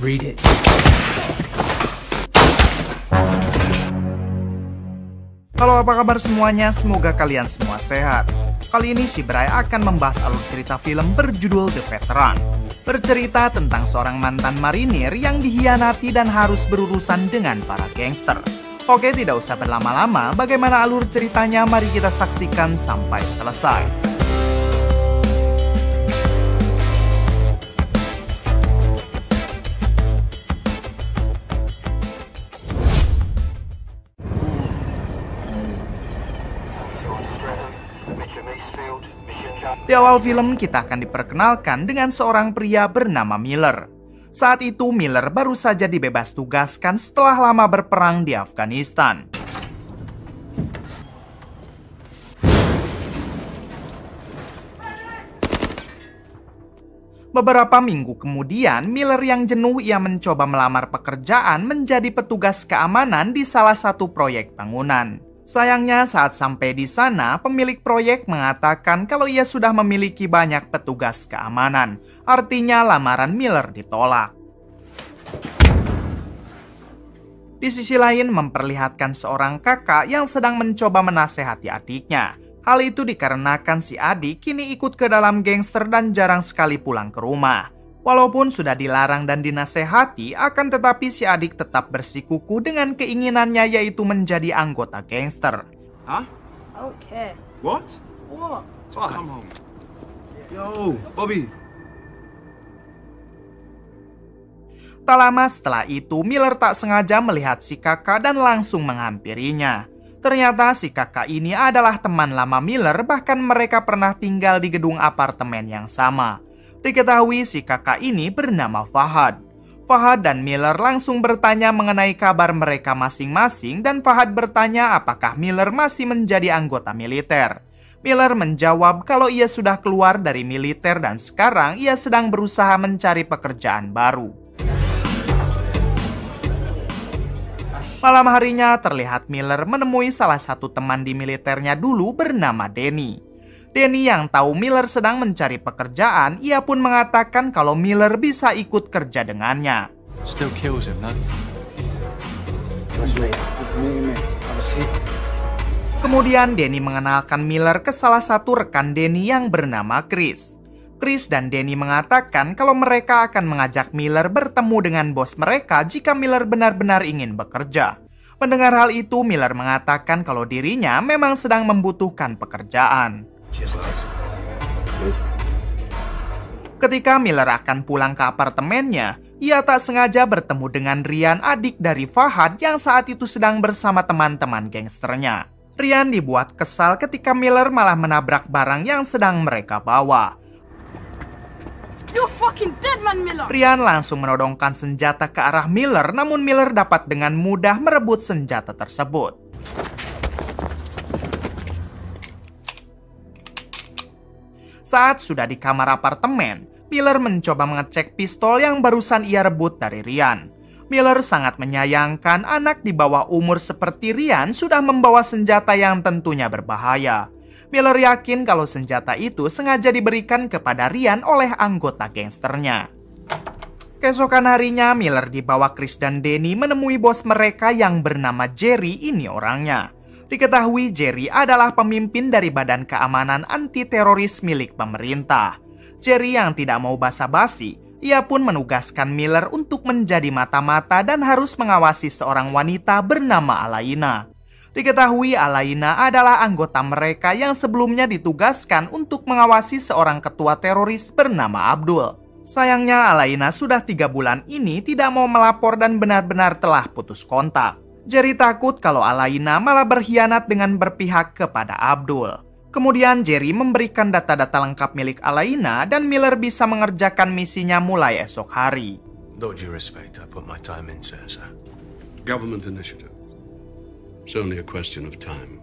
Read it. Halo, apa kabar semuanya? Semoga kalian semua sehat. Kali ini si Bray akan membahas alur cerita film berjudul The Veteran. Bercerita tentang seorang mantan marinir yang dihianati dan harus berurusan dengan para gangster. Oke, tidak usah berlama-lama, bagaimana alur ceritanya mari kita saksikan sampai selesai. Di awal film kita akan diperkenalkan dengan seorang pria bernama Miller. Saat itu Miller baru saja dibebas tugaskan setelah lama berperang di Afghanistan. Beberapa minggu kemudian, Miller yang jenuh ia mencoba melamar pekerjaan menjadi petugas keamanan di salah satu proyek bangunan. Sayangnya saat sampai di sana, pemilik proyek mengatakan kalau ia sudah memiliki banyak petugas keamanan. Artinya lamaran Miller ditolak. Di sisi lain memperlihatkan seorang kakak yang sedang mencoba menasehati adiknya. Hal itu dikarenakan si adik kini ikut ke dalam gangster dan jarang sekali pulang ke rumah. Walaupun sudah dilarang dan dinasehati, akan tetapi si adik tetap bersikukuh dengan keinginannya yaitu menjadi anggota gangster. Huh? I don't care. What? What? Come home. Yo, Bobby. Tak lama setelah itu, Miller tak sengaja melihat si kakak dan langsung menghampirinya. Ternyata si kakak ini adalah teman lama Miller, bahkan mereka pernah tinggal di gedung apartemen yang sama. Diketahui si kakak ini bernama Fahad. Fahad dan Miller langsung bertanya mengenai kabar mereka masing-masing dan Fahad bertanya apakah Miller masih menjadi anggota militer. Miller menjawab kalau ia sudah keluar dari militer dan sekarang ia sedang berusaha mencari pekerjaan baru. Malam harinya terlihat Miller menemui salah satu teman di militernya dulu bernama Danny. Danny yang tahu Miller sedang mencari pekerjaan, ia pun mengatakan kalau Miller bisa ikut kerja dengannya. Still kills him, no? Kemudian Danny mengenalkan Miller ke salah satu rekan Danny yang bernama Chris. Chris dan Danny mengatakan kalau mereka akan mengajak Miller bertemu dengan bos mereka jika Miller benar-benar ingin bekerja. Mendengar hal itu, Miller mengatakan kalau dirinya memang sedang membutuhkan pekerjaan. Ketika Miller akan pulang ke apartemennya, ia tak sengaja bertemu dengan Ryan, adik dari Fahad yang saat itu sedang bersama teman-teman gangsternya. Ryan dibuat kesal ketika Miller malah menabrak barang yang sedang mereka bawa. You're fucking dead, man, Miller! Ryan langsung menodongkan senjata ke arah Miller, namun Miller dapat dengan mudah merebut senjata tersebut. Saat sudah di kamar apartemen, Miller mencoba mengecek pistol yang barusan ia rebut dari Ryan. Miller sangat menyayangkan anak di bawah umur seperti Ryan sudah membawa senjata yang tentunya berbahaya. Miller yakin kalau senjata itu sengaja diberikan kepada Ryan oleh anggota gangsternya. Keesokan harinya, Miller dibawa Chris dan Danny menemui bos mereka yang bernama Jerry. Ini orangnya. Diketahui Jerry adalah pemimpin dari Badan Keamanan Anti-Teroris milik pemerintah. Jerry yang tidak mau basa-basi, ia pun menugaskan Miller untuk menjadi mata-mata dan harus mengawasi seorang wanita bernama Alaina. Diketahui Alaina adalah anggota mereka yang sebelumnya ditugaskan untuk mengawasi seorang ketua teroris bernama Abdul. Sayangnya Alaina sudah 3 bulan ini tidak mau melapor dan benar-benar telah putus kontak. Jerry takut kalau Alaina malah berkhianat dengan berpihak kepada Abdul. Kemudian Jerry memberikan data-data lengkap milik Alaina dan Miller bisa mengerjakan misinya mulai esok hari. With due respect, I put my time in, sir. Government initiative. It's only a question of time.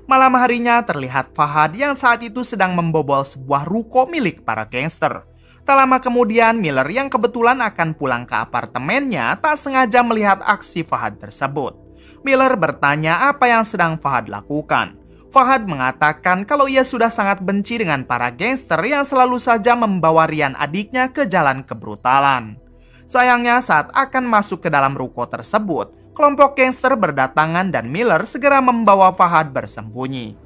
Malam harinya terlihat Fahad yang saat itu sedang membobol sebuah ruko milik para gangster. Tak lama kemudian, Miller yang kebetulan akan pulang ke apartemennya tak sengaja melihat aksi Fahad tersebut. Miller bertanya apa yang sedang Fahad lakukan. Fahad mengatakan kalau ia sudah sangat benci dengan para gangster yang selalu saja membawa Ryan adiknya ke jalan kebrutalan. Sayangnya saat akan masuk ke dalam ruko tersebut, kelompok gangster berdatangan dan Miller segera membawa Fahad bersembunyi.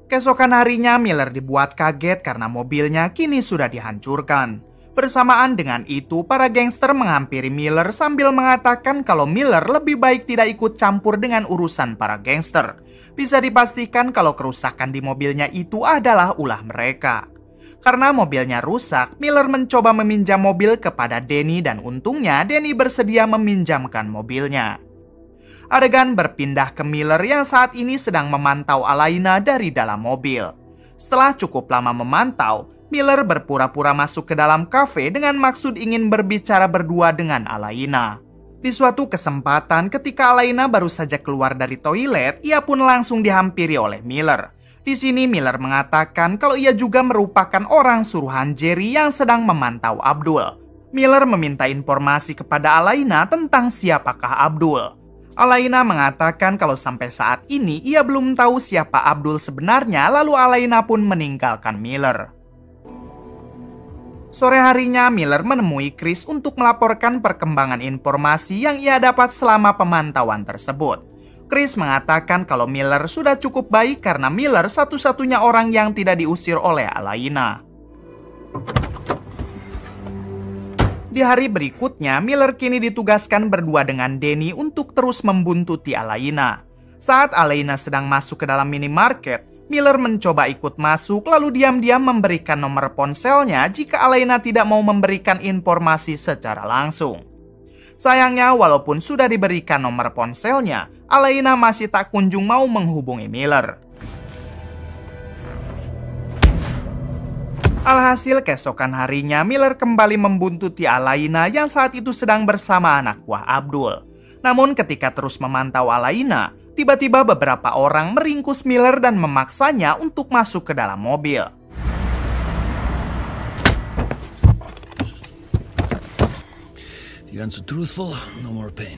Keesokan harinya Miller dibuat kaget karena mobilnya kini sudah dihancurkan. Bersamaan dengan itu, para gangster menghampiri Miller sambil mengatakan kalau Miller lebih baik tidak ikut campur dengan urusan para gangster. Bisa dipastikan kalau kerusakan di mobilnya itu adalah ulah mereka. Karena mobilnya rusak, Miller mencoba meminjam mobil kepada Danny dan untungnya Danny bersedia meminjamkan mobilnya. Adegan berpindah ke Miller yang saat ini sedang memantau Alaina dari dalam mobil. Setelah cukup lama memantau, Miller berpura-pura masuk ke dalam kafe dengan maksud ingin berbicara berdua dengan Alaina. Di suatu kesempatan ketika Alaina baru saja keluar dari toilet, ia pun langsung dihampiri oleh Miller. Di sini Miller mengatakan kalau ia juga merupakan orang suruhan Jerry yang sedang memantau Abdul. Miller meminta informasi kepada Alaina tentang siapakah Abdul. Alaina mengatakan kalau sampai saat ini ia belum tahu siapa Abdul sebenarnya, lalu Alaina pun meninggalkan Miller. Sore harinya Miller menemui Chris untuk melaporkan perkembangan informasi yang ia dapat selama pemantauan tersebut. Chris mengatakan kalau Miller sudah cukup baik karena Miller satu-satunya orang yang tidak diusir oleh Alaina. Di hari berikutnya, Miller kini ditugaskan berdua dengan Danny untuk terus membuntuti Alaina. Saat Alaina sedang masuk ke dalam minimarket, Miller mencoba ikut masuk lalu diam-diam memberikan nomor ponselnya jika Alaina tidak mau memberikan informasi secara langsung. Sayangnya walaupun sudah diberikan nomor ponselnya, Alaina masih tak kunjung mau menghubungi Miller. Alhasil keesokan harinya Miller kembali membuntuti Alaina yang saat itu sedang bersama anak buah Abdul. Namun ketika terus memantau Alaina, tiba-tiba beberapa orang meringkus Miller dan memaksanya untuk masuk ke dalam mobil. You answer truthful, no more pain.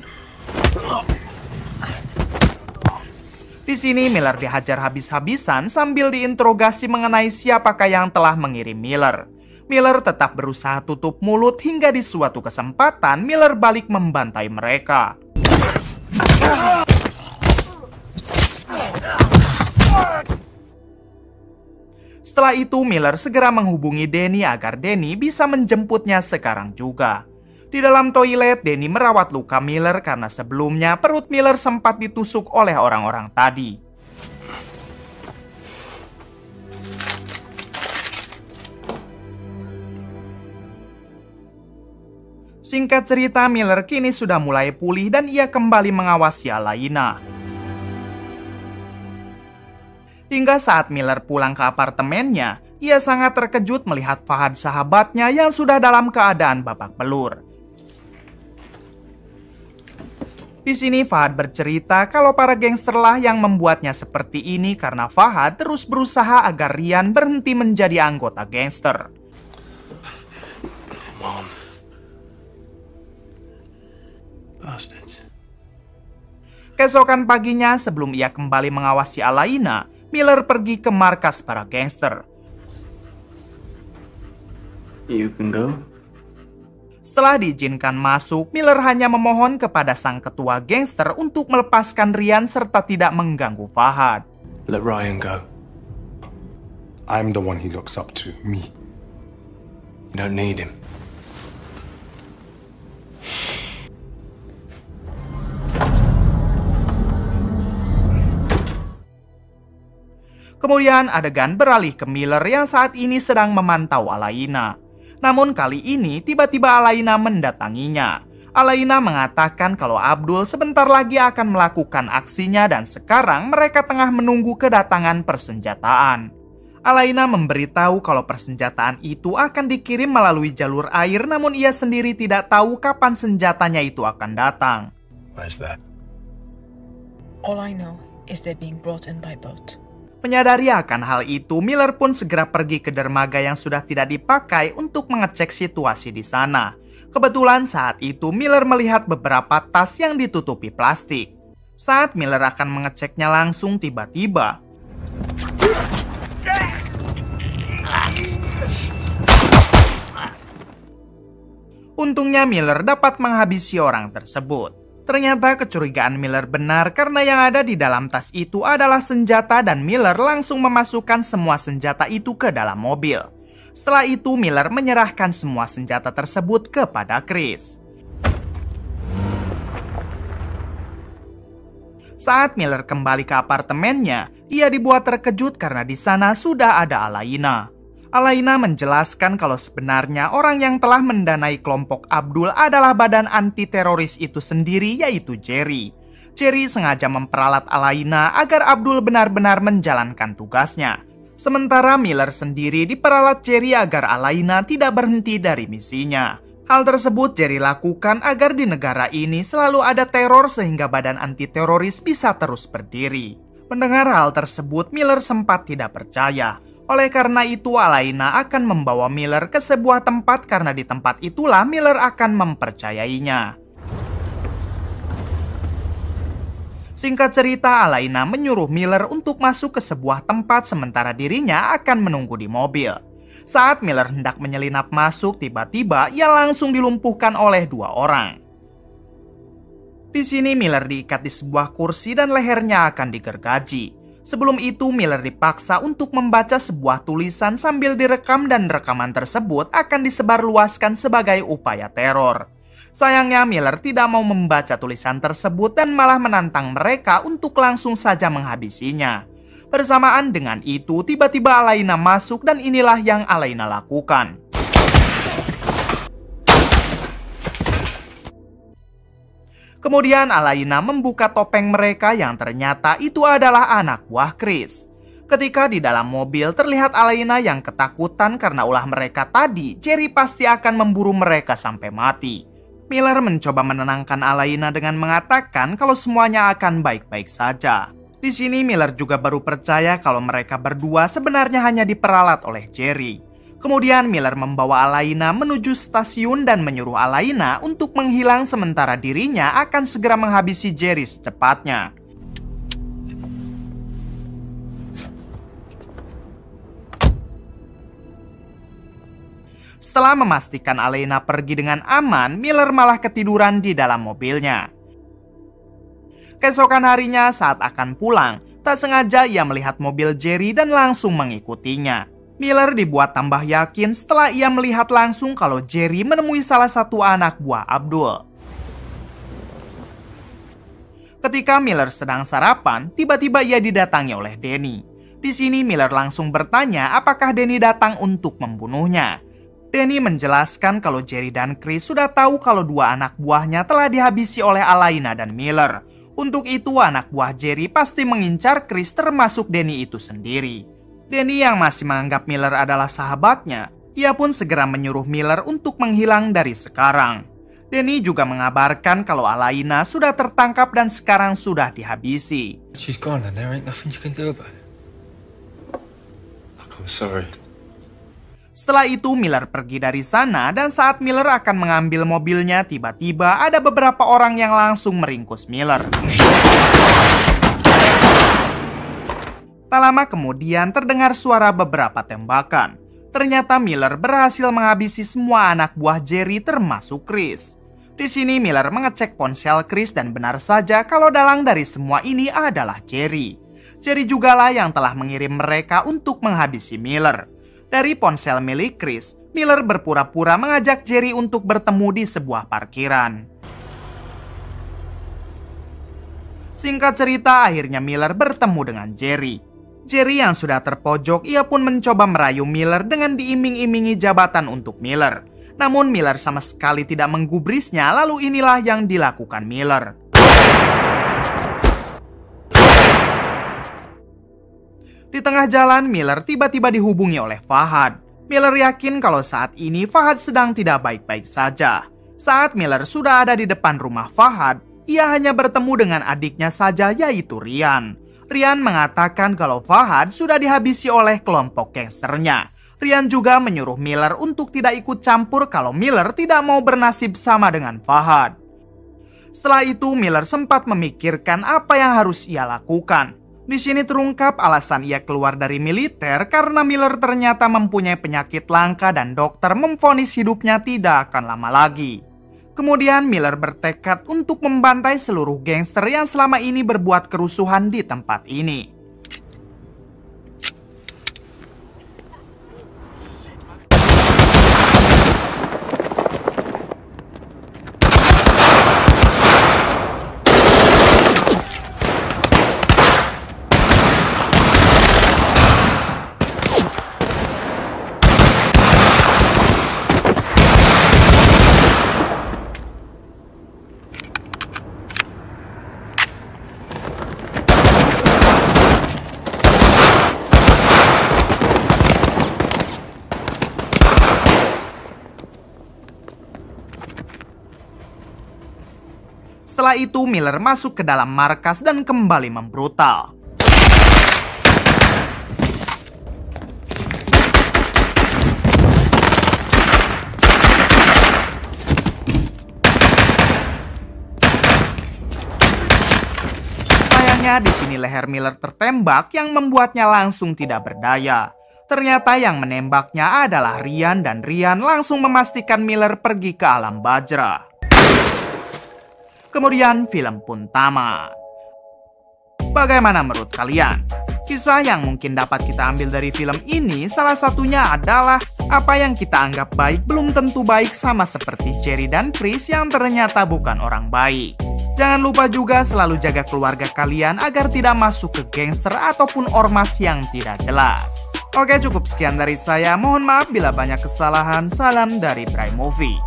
Di sini Miller dihajar habis-habisan sambil diinterogasi mengenai siapakah yang telah mengirim Miller. Miller tetap berusaha tutup mulut hingga di suatu kesempatan Miller balik membantai mereka. Setelah itu Miller segera menghubungi Danny agar Danny bisa menjemputnya sekarang juga. Di dalam toilet, Danny merawat luka Miller karena sebelumnya perut Miller sempat ditusuk oleh orang-orang tadi. Singkat cerita, Miller kini sudah mulai pulih dan ia kembali mengawasi Alaina. Hingga saat Miller pulang ke apartemennya, ia sangat terkejut melihat Fahad sahabatnya yang sudah dalam keadaan babak belur. Di sini Fahad bercerita kalau para gangsterlah yang membuatnya seperti ini karena Fahad terus berusaha agar Ryan berhenti menjadi anggota gangster. Mom. Bastards. Keesokan paginya sebelum ia kembali mengawasi Alaina, Miller pergi ke markas para gangster. You can go. Setelah diizinkan masuk, Miller hanya memohon kepada sang ketua gangster untuk melepaskan Ryan serta tidak mengganggu Fahad. Let Ryan go. I'm the one he looks up to, me. You don't need him. Kemudian adegan beralih ke Miller yang saat ini sedang memantau Alaina. Namun kali ini tiba-tiba Alaina mendatanginya. Alaina mengatakan kalau Abdul sebentar lagi akan melakukan aksinya dan sekarang mereka tengah menunggu kedatangan persenjataan. Alaina memberitahu kalau persenjataan itu akan dikirim melalui jalur air, namun ia sendiri tidak tahu kapan senjatanya itu akan datang. Where's that? All I know is they're being brought in by boat. Menyadari akan hal itu, Miller pun segera pergi ke dermaga yang sudah tidak dipakai untuk mengecek situasi di sana. Kebetulan saat itu Miller melihat beberapa tas yang ditutupi plastik. Saat Miller akan mengeceknya langsung, tiba-tiba untungnya Miller dapat menghabisi orang tersebut. Ternyata kecurigaan Miller benar karena yang ada di dalam tas itu adalah senjata dan Miller langsung memasukkan semua senjata itu ke dalam mobil. Setelah itu Miller menyerahkan semua senjata tersebut kepada Chris. Saat Miller kembali ke apartemennya, ia dibuat terkejut karena di sana sudah ada Alaina. Alaina menjelaskan kalau sebenarnya orang yang telah mendanai kelompok Abdul adalah badan anti-teroris itu sendiri, yaitu Jerry. Jerry sengaja memperalat Alaina agar Abdul benar-benar menjalankan tugasnya. Sementara Miller sendiri diperalat Jerry agar Alaina tidak berhenti dari misinya. Hal tersebut Jerry lakukan agar di negara ini selalu ada teror sehingga badan anti-teroris bisa terus berdiri. Mendengar hal tersebut, Miller sempat tidak percaya. Oleh karena itu, Alaina akan membawa Miller ke sebuah tempat karena di tempat itulah Miller akan mempercayainya. Singkat cerita, Alaina menyuruh Miller untuk masuk ke sebuah tempat sementara dirinya akan menunggu di mobil. Saat Miller hendak menyelinap masuk, tiba-tiba ia langsung dilumpuhkan oleh 2 orang. Di sini Miller diikat di sebuah kursi dan lehernya akan digergaji. Sebelum itu, Miller dipaksa untuk membaca sebuah tulisan sambil direkam dan rekaman tersebut akan disebarluaskan sebagai upaya teror. Sayangnya, Miller tidak mau membaca tulisan tersebut dan malah menantang mereka untuk langsung saja menghabisinya. Bersamaan dengan itu, tiba-tiba Alaina masuk dan inilah yang Alaina lakukan. Kemudian Alaina membuka topeng mereka yang ternyata itu adalah anak buah Chris. Ketika di dalam mobil terlihat Alaina yang ketakutan karena ulah mereka tadi, Jerry pasti akan memburu mereka sampai mati. Miller mencoba menenangkan Alaina dengan mengatakan kalau semuanya akan baik-baik saja. Di sini Miller juga baru percaya kalau mereka berdua sebenarnya hanya diperalat oleh Jerry. Kemudian Miller membawa Alaina menuju stasiun dan menyuruh Alaina untuk menghilang sementara dirinya akan segera menghabisi Jerry secepatnya. Setelah memastikan Alaina pergi dengan aman, Miller malah ketiduran di dalam mobilnya. Keesokan harinya saat akan pulang, tak sengaja ia melihat mobil Jerry dan langsung mengikutinya. Miller dibuat tambah yakin setelah ia melihat langsung kalau Jerry menemui salah satu anak buah Abdul. Ketika Miller sedang sarapan, tiba-tiba ia didatangi oleh Danny. Di sini Miller langsung bertanya apakah Danny datang untuk membunuhnya. Danny menjelaskan kalau Jerry dan Chris sudah tahu kalau 2 anak buahnya telah dihabisi oleh Alaina dan Miller. Untuk itu anak buah Jerry pasti mengincar Chris termasuk Danny itu sendiri. Danny yang masih menganggap Miller adalah sahabatnya, ia pun segera menyuruh Miller untuk menghilang dari sekarang. Danny juga mengabarkan kalau Alaina sudah tertangkap dan sekarang sudah dihabisi. She's gone and there ain't nothing you can do about it. I'm sorry. Setelah itu Miller pergi dari sana dan saat Miller akan mengambil mobilnya, tiba-tiba ada beberapa orang yang langsung meringkus Miller. Tak lama kemudian terdengar suara beberapa tembakan. Ternyata Miller berhasil menghabisi semua anak buah Jerry termasuk Chris. Di sini Miller mengecek ponsel Chris dan benar saja kalau dalang dari semua ini adalah Jerry. Jerry jugalah yang telah mengirim mereka untuk menghabisi Miller. Dari ponsel milik Chris, Miller berpura-pura mengajak Jerry untuk bertemu di sebuah parkiran. Singkat cerita, akhirnya Miller bertemu dengan Jerry. Jerry yang sudah terpojok, ia pun mencoba merayu Miller dengan diiming-imingi jabatan untuk Miller. Namun Miller sama sekali tidak menggubrisnya, lalu inilah yang dilakukan Miller. Di tengah jalan, Miller tiba-tiba dihubungi oleh Fahad. Miller yakin kalau saat ini Fahad sedang tidak baik-baik saja. Saat Miller sudah ada di depan rumah Fahad, ia hanya bertemu dengan adiknya saja, yaitu Ryan. Ryan mengatakan kalau Fahad sudah dihabisi oleh kelompok gangsternya. Ryan juga menyuruh Miller untuk tidak ikut campur kalau Miller tidak mau bernasib sama dengan Fahad. Setelah itu, Miller sempat memikirkan apa yang harus ia lakukan. Di sini terungkap alasan ia keluar dari militer karena Miller ternyata mempunyai penyakit langka dan dokter memvonis hidupnya tidak akan lama lagi. Kemudian Miller bertekad untuk membantai seluruh gangster yang selama ini berbuat kerusuhan di tempat ini. Setelah itu, Miller masuk ke dalam markas dan kembali membrutal. Sayangnya, di sini leher Miller tertembak yang membuatnya langsung tidak berdaya. Ternyata yang menembaknya adalah Ryan dan Ryan langsung memastikan Miller pergi ke alam bajra. Kemudian film pun tamat. Bagaimana menurut kalian? Kisah yang mungkin dapat kita ambil dari film ini salah satunya adalah apa yang kita anggap baik belum tentu baik, sama seperti Jerry dan Chris yang ternyata bukan orang baik. Jangan lupa juga selalu jaga keluarga kalian agar tidak masuk ke gangster ataupun ormas yang tidak jelas. Oke, cukup sekian dari saya. Mohon maaf bila banyak kesalahan. Salam dari Bray Movie.